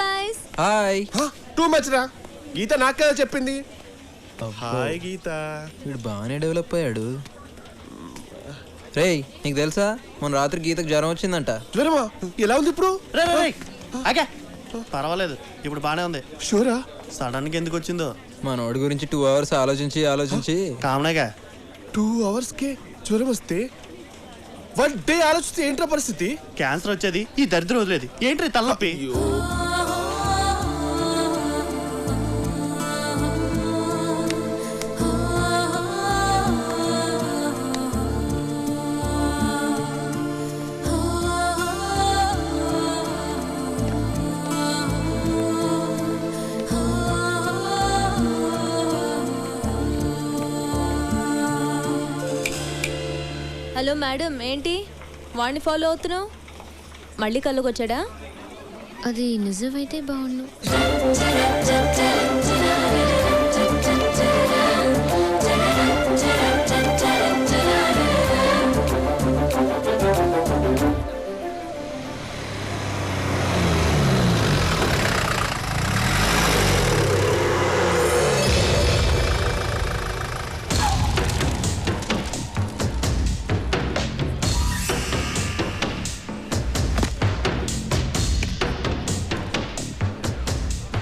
guys. Hi. Too much రా. గీత నాకు కదా చెప్పింది. హాయ్ గీత. వీడు బాగానే డెవలప్ అయ్యాడు. రేయ్ నీకు తెలుసా మొన్న రాత్రి గీతకు జ్వరం వచ్చిందంట. జ్వరమా? ఎలా ఉంది ఇప్పుడు? అగే పర్వాలేదు, ఇప్పుడు బానే ఉంది. షూరా? సడన్ గా ఎందుకు వచ్చిందో మనోడి గురించి 2 hours ఆలోచించి కామనేగా 2 hours కే జ్వరం వస్తే 1 day ఆలోచిస్తే ఏంట్రా పరిస్థితి? క్యాన్సర్ వచ్చేది, ఈ దరిద్రం వదిలేదు. ఏంటి తలనొప్పి? హలో మేడం, ఏంటి వాడిని ఫాలో అవుతున్నావు? మళ్ళీ కళ్ళకొచ్చాడా? అది నిజమైతే బాగుండు.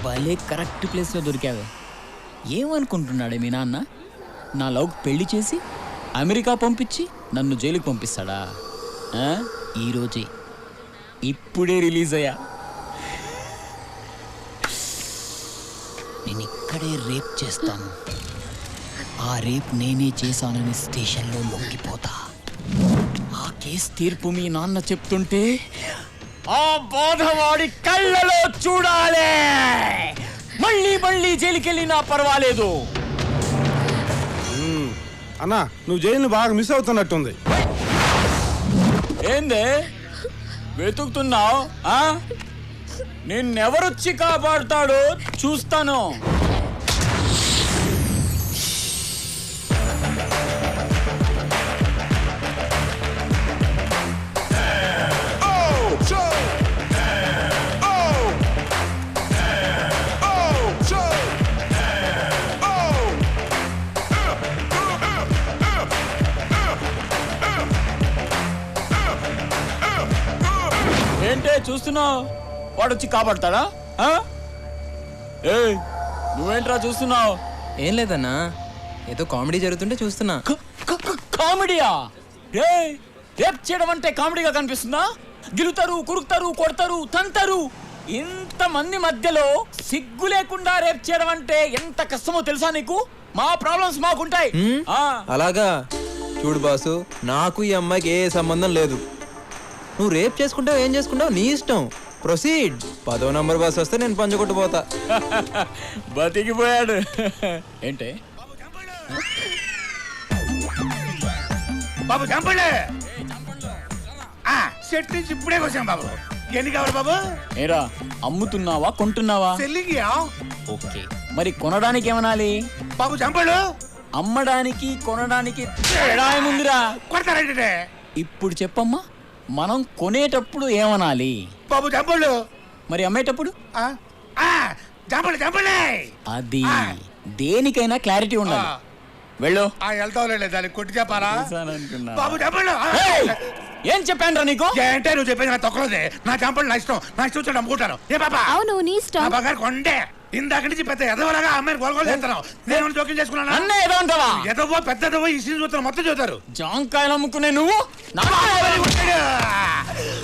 భలే కరెక్ట్ ప్లేస్లో దొరికావే. ఏమనుకుంటున్నాడే మీ నాన్న? నా లవ్కి పెళ్లి చేసి అమెరికా పంపించి నన్ను జైలుకి పంపిస్తాడా? ఈరోజే ఇప్పుడే రిలీజ్ అయ్యా. నేను ఇక్కడే రేప్ చేస్తాను. ఆ రేప్ నేనే చేశానని స్టేషన్లో లొంగిపోతా. ఆ కేసు తీర్పు మీ నాన్న చెప్తుంటే ఆ బాధవాడి కళ్ళలో చూడాలి. మళ్ళీ జైలుకెళ్ళినా పర్వాలేదు. అన్నా, నువ్వు జైలు బాగా మిస్ అవుతున్నట్టుంది. ఏందే వెతుకుతున్నావు? నిన్నెవరొచ్చి కాపాడుతాడో చూస్తాను. ఏంటే చూస్తున్నావు? వాడొచ్చి కాపాడతాడా? ఏయ్ నువ్వేంట్రా చూస్తున్నావు? ఏం లేదన్నా, ఏదో కామెడీ జరుగుతుంటే చూస్తున్నా. కామెడీయా? రేప్ చేయడం అంటే కామెడీగా కనిపిస్తుందా? గిలుతారు, కురుకుతారు, కొడతారు, తంతారు. ఇంతమంది మధ్యలో సిగ్గు లేకుండా రేప్ చేయడం అంటే ఎంత కష్టమో తెలుసా నీకు? మా ప్రాబ్లమ్స్ మాకుంటాయి. అలాగా? చూడు బాసు, నాకు ఈ అమ్మాయికి ఏ సంబంధం లేదు. నువ్వు రేప్ చేసుకుంటావు, ఏం చేసుకుంటావు నీ ఇష్టం. ప్రొసీడ్. 10వ నంబర్ బస్ వస్తే నేను పంచుకొట్టుపోతా. బతికిపోయాడు. ఏంటే బాబు చంపండి. సెట్ నుంచి ఇప్పుడే వచ్చాం బాబు. ఎన్ని కావాలి బాబు? ఏరా అమ్ముతున్నావా కొంటున్నావా? సెల్లింగ్. ఓకే, మరి కొనడానికి ఏమనాలి? బాబు చంపడు. అమ్మడానికి కొనడానికి తేడా ఏముందిరా? కొడతారంటే ఇప్పుడు చెప్పమ్మా, మనం కొనేటప్పుడు ఏమనాలి? బాబు చంపడు. మరి అమ్మేటప్పుడు? చంపండి చంపండి. అది దేనికైనా క్లారిటీ ఉండాలి. వెళ్ళు. వెళ్తావులే, దానికి కొట్టి చెప్పాలా? బాబు చంపడు. ఏం చెప్పాను నీకు? ఏంటే నువ్వు చెప్పేది నా తొక్కలోదే. నా చంపండి నా ఇష్టం, నా ఇష్టం వచ్చి అమ్ముకుంటాను. ఏ బాబా? అవును, నీ ఇష్టం. బాగారు కొండే. ఇందాక నుంచి పెద్ద ఎదవలాగా అమ్మాయిని గొలగొలు చేస్తాను. నేను జోక్యం చేసుకున్నాను. అన్న ఏదో అంటావా? ఎదవో పెద్దదవో ఈ సీన్ చూస్తారు, మొత్తం చూస్తారు. జాంకాయలు అమ్ముకునే నువ్వు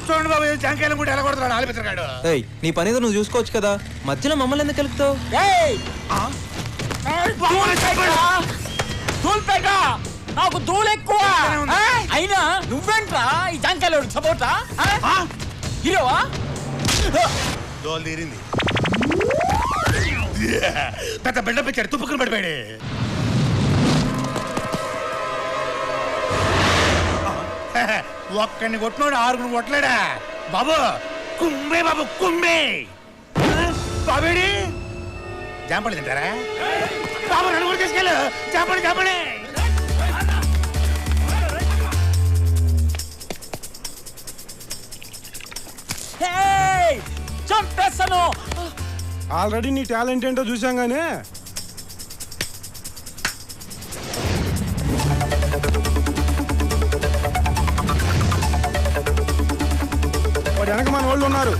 చూడండి బాబు, జాంకాయలు కూడా ఎలా కొడుతున్నాడు ఆలిపిస్తాడు. ఏయ్, నీ పని ఏదో నువ్వు చూసుకోవచ్చు కదా, మధ్యలో మమ్మల్ని ఎందుకు కలుపుతావు? నాకు దూలు ఎక్కువ. అయినా నువ్వేంట్రా ఈ జాంకాయలు సపోర్టా? హీరోవా? దోలు తీరింది. పెద్ద బిడ్డ పెంచాడు, తుప్పుకుని పడిపోయాడు. ఒక్కడిని కొట్టినోడు 6 కొట్టలేడా బాబు? కుమ్మే బాబు కుమ్మే. బాబేడి జాంపడి తింటారా బాబు? నన్ను కూడా తీసుకెళ్ళు. జాంపడి జాంపడి. చంపేస్తాను. ఆల్రెడీ నీ టాలెంట్ ఏంటో చూసాం గానీ వాడు వెనక మన వాళ్ళు ఉన్నారు.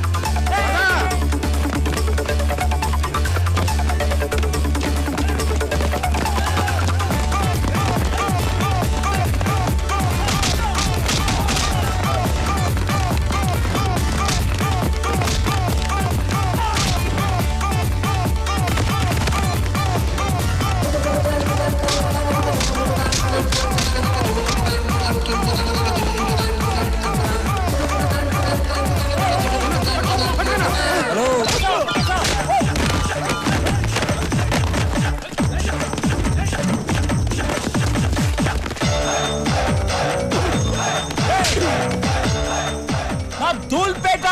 నా ధూల్పేట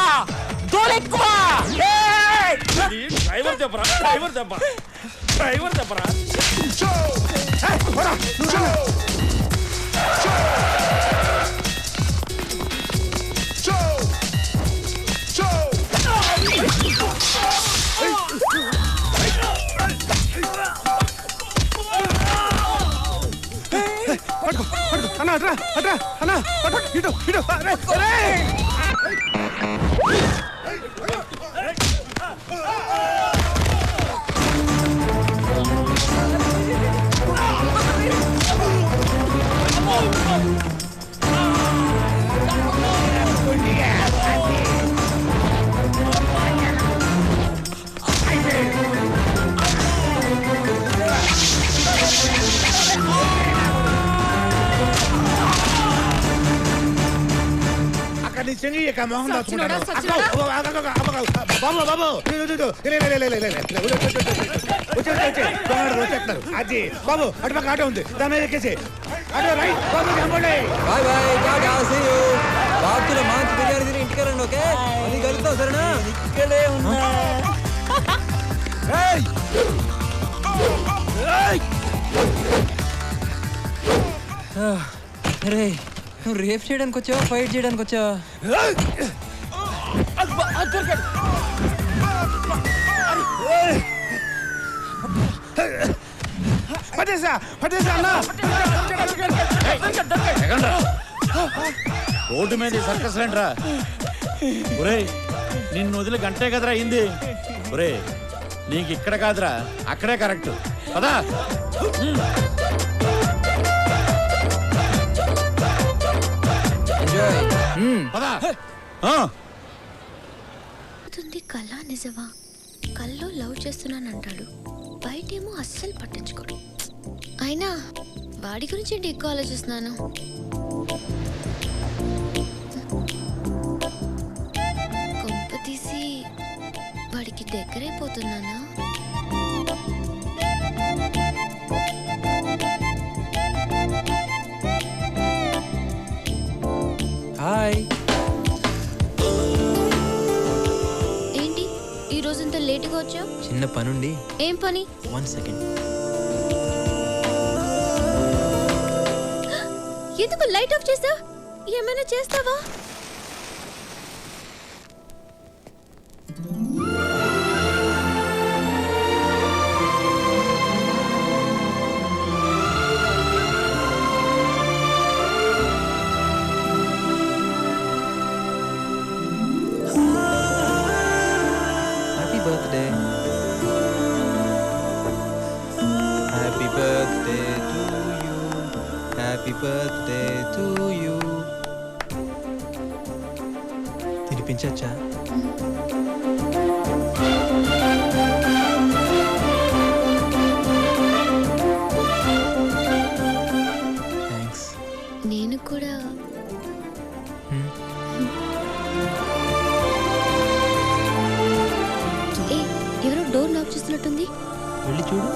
ధూళ్ ఎక్కువ. డ్రైవర్ చెప్పరా, డ్రైవర్ చెప్పరా, డ్రైవర్ చెప్పరా. అన్నా అట్రా అట్రా అన్నా పట్టు, ఇటు ఇటు. అక్కడ నీ చెంగి ఇక మొహం దాచుకుంటాను. బాబు బాబు వచ్చేస్తున్నారు. అది బాబు అటు పక్క ఆటో ఉంది, దాని మీద ఎక్కేసి ఆటో రైట్. బాబు కనపడే. బాయ్ బాయ్ టాటా సీ యు. బాబులో మంచి బిర్యానీ తిని ఇంటికి రండి. ఓకే అది కలుద్దాం సరేనా? ఇక్కడే ఉన్నా. అరే నువ్వు రేప్ చేయడానికి వచ్చావా ఫైట్ చేయడానికి వచ్చావా? పట్టేసా పట్టేసా అన్నా. రోడ్డు మీద సర్కస్ రండ్రా. ఒరే నిన్ను వదిలి గంటే కదరా అయింది. ఒరే నీకు ఇక్కడ కాదురా అక్కడే కరెక్ట్. పదా పదా. కళ నిజమా? కల్లో లవ్ చేస్తున్నానంటాడు, బయటేమో అస్సలు పట్టించుకోడు. అయినా వాడి గురించి ఏంటి ఎక్కువ ఆలోచిస్తున్నాను? కొంప తీసి వాడికి దగ్గరైపోతున్నానా? హాయ్. ఏంటి ఈ రోజంతా లేటుగా వచ్చావు? చిన్న పనుండి. ఏం పని? 1 సెకండ్. ఎందుకు లైట్ ఆఫ్ చేసావు? ఏమైనా చేస్తావా? Happy birthday. Happy birthday to you. Happy birthday to you. తినిపించచ్చా? థ్యాంక్స్. నేను కూడా. ఏ ఎవరో డోర్ లాక్ చేస్తున్నట్టుంది. వెళ్ళి చూడు.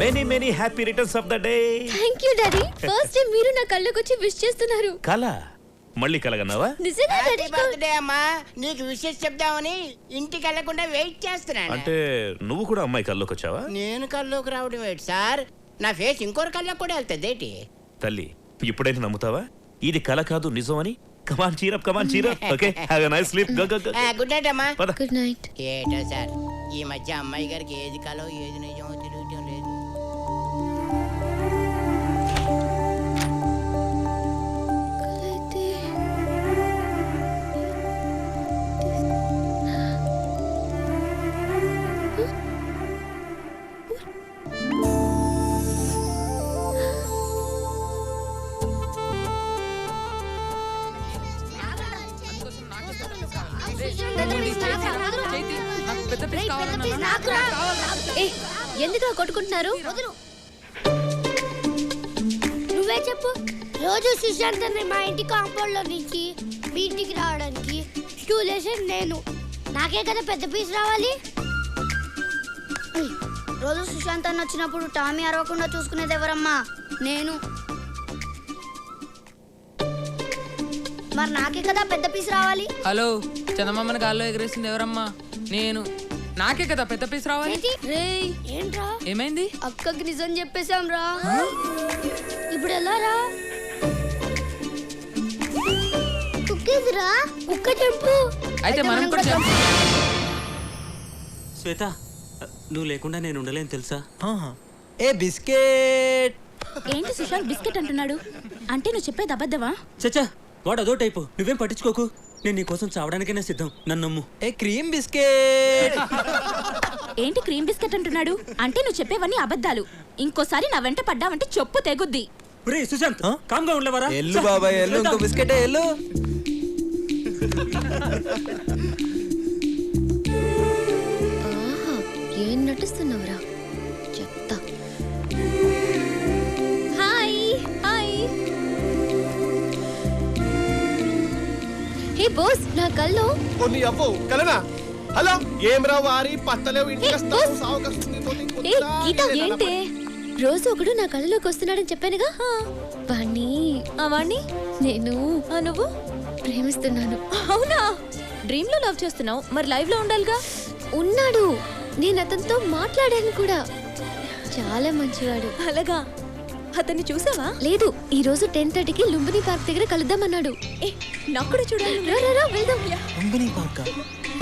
Many many happy returns of the day. Thank you daddy. First time మీరు నా కళ్ళకి వచ్చి విష్ చేస్తున్నారు. కళ మళ్ళీ కలగన్నావా? నిజంగా డాడీ? బర్త్డే అమ్మా, నీకు విషెస్ చెప్దామని ఇంటికి వెళ్లకుండా వెయిట్ చేస్తున్నాను. అంటే నువ్వు కూడా అమ్మాయి కల్లోకి వచ్చావా? నేను కల్లోకి రావడం ఏంటి సార్? నా ఫేస్ ఇంకోరి కళ్ళకి కూడా వెళ్తుంది ఏంటి? తల్లి ఇప్పుడైనా నమ్ముతావా ఇది కళ కాదు నిజం అని? Come on cheer up okay have a nice sleep go good night అమ్మా. పద గుడ్ నైట్. ఏటో సార్ ఈ మధ్య అమ్మాయి గారికి ఏది కాలో ఏది నిజమో తెలియటం లేదు. ఏ, ఎందుకు కొట్టుకుంటున్నారు? నువ్వే చెప్పు. రోజు సుశాంత్ మా ఇంటి కాంపౌండ్ లో నుంచి మీ ఇంటికి రావడానికి స్టూల్ వేసేది నేను. నాకే కదా పెద్ద పీస్ రావాలి. రోజు సుశాంత్ అన్న వచ్చినప్పుడు టామీ అరవకుండా చూసుకునేది ఎవరమ్మా? నేను. మరి నాకే కదా పెద్ద పీస్ రావాలి. హలో, చందమామని గాల్లో ఎగరేసింది ఎవరమ్మా? నేను. నాకే కదా పెద్ద పీస్ రావాలి. రేయ్, ఏంట్రా? ఏమైంది? అక్కకి నిజం చెప్పేశాం రా. ఇప్పుడు ఎలా రా? కుక్కేదిరా, కుక్క చెప్పు. అయితే మనం కూడా చెప్పు. శ్వేత, నువ్వు లేకుండా నేను ఉండలేను తెలుసా? ఏ బిస్కెట్. ఏంటి సుశాంత్ బిస్కెట్ అంటున్నాడు? అంటే నువ్వు చెప్పేది అబద్ధమా? చచ్చా, వాడు అదో టైపు. నువ్వేం పట్టించుకోకు. నేను నీ కోసం చావడానికైనా సిద్ధం. నన్ను నమ్ము. ఏ క్రీమ్ బిస్కెట్. ఏంటి క్రీమ్ బిస్కెట్ అంటున్నాడు? అంటే నువ్వు చెప్పేవన్నీ అబద్ధాలు. ఇంకోసారి నా వెంట పడ్డావంటే చెప్పు తెగుద్ది. ఒరే సుశాంత్, కామ్గా ఉండలేవరా? ఎల్లు బాబాయ్ ఎల్లు, ఇంకో బిస్కెట్ ఎల్లు. ఏం నటిస్తున్నావురా? చెప్తా. Hi hi. హే బాస్, నా కల్లో కొన్ని అవ్వవు కలనా? హలో, ఏం రా వారి పత్తలేవు ఇంటికి ఏ, వస్తావు బస్. సావు కస్తుంది తోటి ఏ ఇంకొద్దురా, గీత, నేనే ఏంటే? రోజు ఒకడు నా కళ్ళలోకి వస్తున్నాడని చెప్పానుగా. వాణ్ణి వాణ్ణి నేను నువ్వు ప్రేమిస్తున్నాను. అవునా? డ్రీమ్ లో లవ్ చేస్తున్నావు, మరి లైవ్ లో ఉండాలిగా. ఉన్నాడు, నేను అతనితో మాట్లాడాను కూడా. చాలా మంచివాడు. అలాగా? అతన్ని చూసావా? లేదు, ఈ రోజు 10:30కి లుంబిని పార్క్ దగ్గర కలుద్దామన్నాడు. ఏ, నాకు కూడా చూడాలి. రా, రా, రా, వెళ్దాం. లుంబిని పార్కా?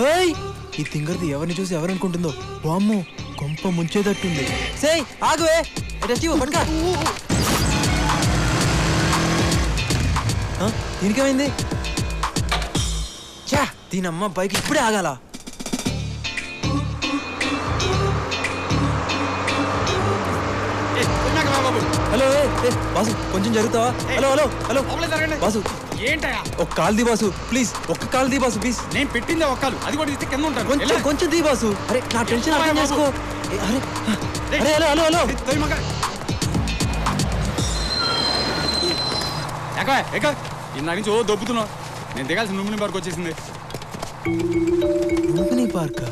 ఏయ్, ఈ తింగర్ది ఎవరిని చూసి ఎవరనుకుంటుందో. వామ్మో, కొంప ముంచేటట్టుంది. సేయ్ ఆగువే, పట్టుకా. దీనికేమైంది? చా, దీనమ్మ బైక్ ఇప్పుడే ఆగాల. హలో బాసు, కొంచెం జరుగుతావా? హలో హలో హలో బాసు, ఏంటయా? ఒక కాల్ ది బాసు ప్లీజ్, ఒక్క కాల్ ది బాసు ప్లీజ్. నేను పెట్టిందే ఒక్కలు, అది కూడా ఇస్తే కింద ఉంటాను. కొంచెం కొంచెం ది బాసు. అరే నా టెన్షన్ అర్థం చేసుకో. ఏ, అరే అరే హలో హలో హలో. ఇందాక నుంచి ఓ దొబ్బుతున్నావు. నేను దిగాల్సిన లుంబిని పార్క్ వచ్చేసింది. లుంబిని పార్కా?